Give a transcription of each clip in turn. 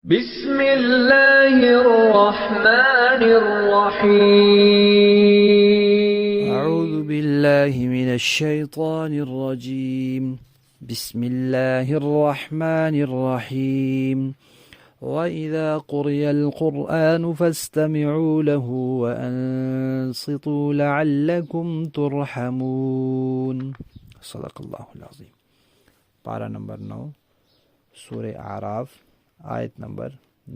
بسم اللہ الرحمن الرحیم اعوذ باللہ من الشیطان الرجیم بسم اللہ الرحمن الرحیم وَإِذَا قُرِئَ الْقُرْآنُ فَاسْتَمِعُوا لَهُ وَأَنصِتُوا لَعَلَّكُمْ تُرْحَمُونَ صدق اللہ العظیم۔ پارہ نمبر 9 سورہ اعراف، آیت نمبر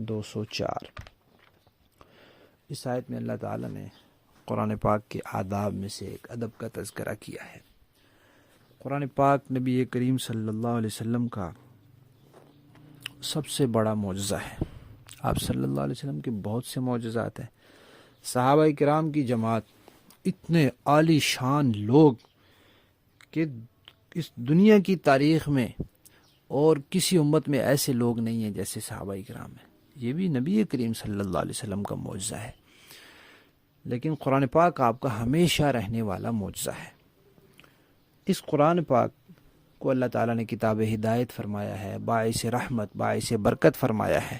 204۔ اس آیت میں اللہ تعالیٰ نے قرآن پاک کے آداب میں سے ایک ادب کا تذکرہ کیا ہے۔ قرآن پاک نبی کریم صلی اللہ علیہ وسلم کا سب سے بڑا معجزہ ہے۔ آپ صلی اللہ علیہ وسلم کے بہت سے معجزات ہیں۔ صحابہ کرام کی جماعت اتنے عالی شان لوگ کہ اس دنیا کی تاریخ میں اور کسی امت میں ایسے لوگ نہیں ہیں جیسے صحابہ کرام ہیں۔ یہ بھی نبی کریم صلی اللہ علیہ وسلم کا معجزہ ہے، لیکن قرآن پاک آپ کا ہمیشہ رہنے والا معجزہ ہے۔ اس قرآن پاک کو اللہ تعالیٰ نے کتاب ہدایت فرمایا ہے، باعث رحمت، باعث برکت فرمایا ہے،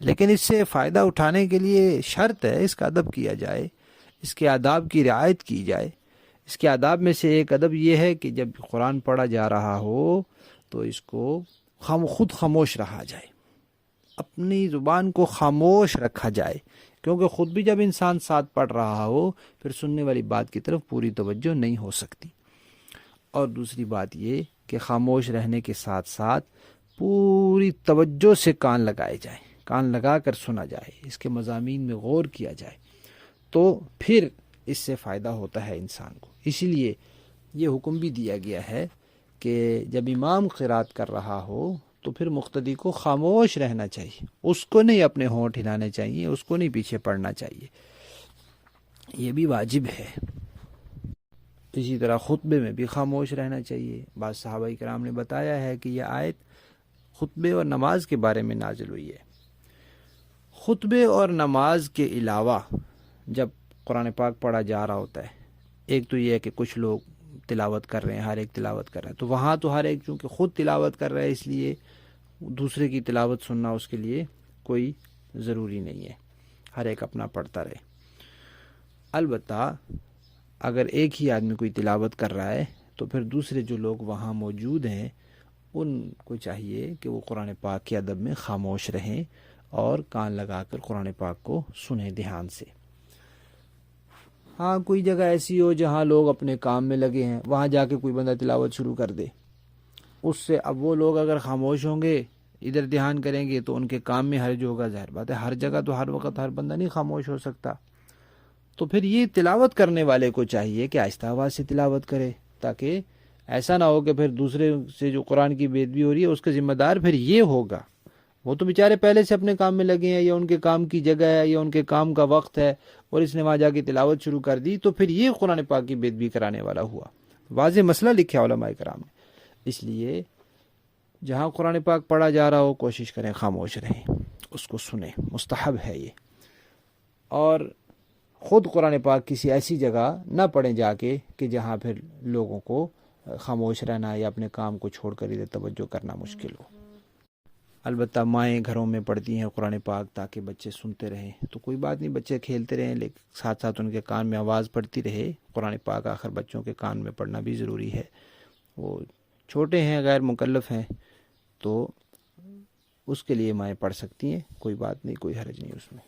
لیکن اس سے فائدہ اٹھانے کے لیے شرط ہے اس کا ادب کیا جائے، اس کے آداب کی رعایت کی جائے۔ اس کے آداب میں سے ایک ادب یہ ہے کہ جب قرآن پڑھا جا رہا ہو تو اس کو خود خاموش رہا جائے، اپنی زبان کو خاموش رکھا جائے، کیونکہ خود بھی جب انسان ساتھ پڑھ رہا ہو پھر سننے والی بات کی طرف پوری توجہ نہیں ہو سکتی۔ اور دوسری بات یہ کہ خاموش رہنے کے ساتھ ساتھ پوری توجہ سے کان لگائے جائیں، کان لگا کر سنا جائے، اس کے مضامین میں غور کیا جائے، تو پھر اس سے فائدہ ہوتا ہے انسان کو۔ اسی لیے یہ حکم بھی دیا گیا ہے کہ جب امام قرات کر رہا ہو تو پھر مقتدی کو خاموش رہنا چاہیے، اس کو نہیں اپنے ہونٹ ہلانے چاہیے، اس کو نہیں پیچھے پڑنا چاہیے، یہ بھی واجب ہے۔ اسی طرح خطبے میں بھی خاموش رہنا چاہیے۔ بعض صحابہ کرام نے بتایا ہے کہ یہ آیت خطبے اور نماز کے بارے میں نازل ہوئی ہے۔ خطبے اور نماز کے علاوہ جب قرآن پاک پڑھا جا رہا ہوتا ہے، ایک تو یہ ہے کہ کچھ لوگ تلاوت کر رہے ہیں، ہر ایک تلاوت کر رہا ہے، تو وہاں تو ہر ایک چونکہ خود تلاوت کر رہا ہے اس لیے دوسرے کی تلاوت سننا اس کے لیے کوئی ضروری نہیں ہے، ہر ایک اپنا پڑھتا رہے۔ البتہ اگر ایک ہی آدمی کوئی تلاوت کر رہا ہے تو پھر دوسرے جو لوگ وہاں موجود ہیں ان کو چاہیے کہ وہ قرآن پاک کے ادب میں خاموش رہیں اور کان لگا کر قرآن پاک کو سنیں دھیان سے۔ ہاں کوئی جگہ ایسی ہو جہاں لوگ اپنے کام میں لگے ہیں، وہاں جا کے کوئی بندہ تلاوت شروع کر دے، اس سے اب وہ لوگ اگر خاموش ہوں گے، ادھر دھیان کریں گے تو ان کے کام میں حرج ہوگا۔ ظاہر بات ہے ہر جگہ تو ہر وقت ہر بندہ نہیں خاموش ہو سکتا، تو پھر یہ تلاوت کرنے والے کو چاہیے کہ آہستہ آواز سے تلاوت کرے، تاکہ ایسا نہ ہو کہ پھر دوسرے سے جو قرآن کی بے ادبی ہو رہی ہے اس کا ذمہ دار پھر یہ ہوگا۔ وہ تو بیچارے پہلے سے اپنے کام میں لگے ہیں، یا ان کے کام کی جگہ ہے، یا ان کے کام کا وقت ہے، اور اس نے وہاں جا کے تلاوت شروع کر دی تو پھر یہ قرآن پاک کی بے ادبی کرانے والا ہوا۔ واضح مسئلہ لکھا علماء کرام نے۔ اس لیے جہاں قرآن پاک پڑھا جا رہا ہو کوشش کریں خاموش رہیں، اس کو سنیں، مستحب ہے یہ۔ اور خود قرآن پاک کسی ایسی جگہ نہ پڑھیں جا کے کہ جہاں پھر لوگوں کو خاموش رہنا یا اپنے کام کو چھوڑ کر ادھر توجہ کرنا مشکل ہو۔ البتہ مائیں گھروں میں پڑھتی ہیں قرآن پاک تاکہ بچے سنتے رہیں، تو کوئی بات نہیں، بچے کھیلتے رہیں لیکن ساتھ ساتھ ان کے کان میں آواز پڑتی رہے۔ قرآن پاک آخر بچوں کے کان میں پڑھنا بھی ضروری ہے، وہ چھوٹے ہیں، غیر مکلف ہیں، تو اس کے لیے مائیں پڑھ سکتی ہیں، کوئی بات نہیں، کوئی حرج نہیں اس میں۔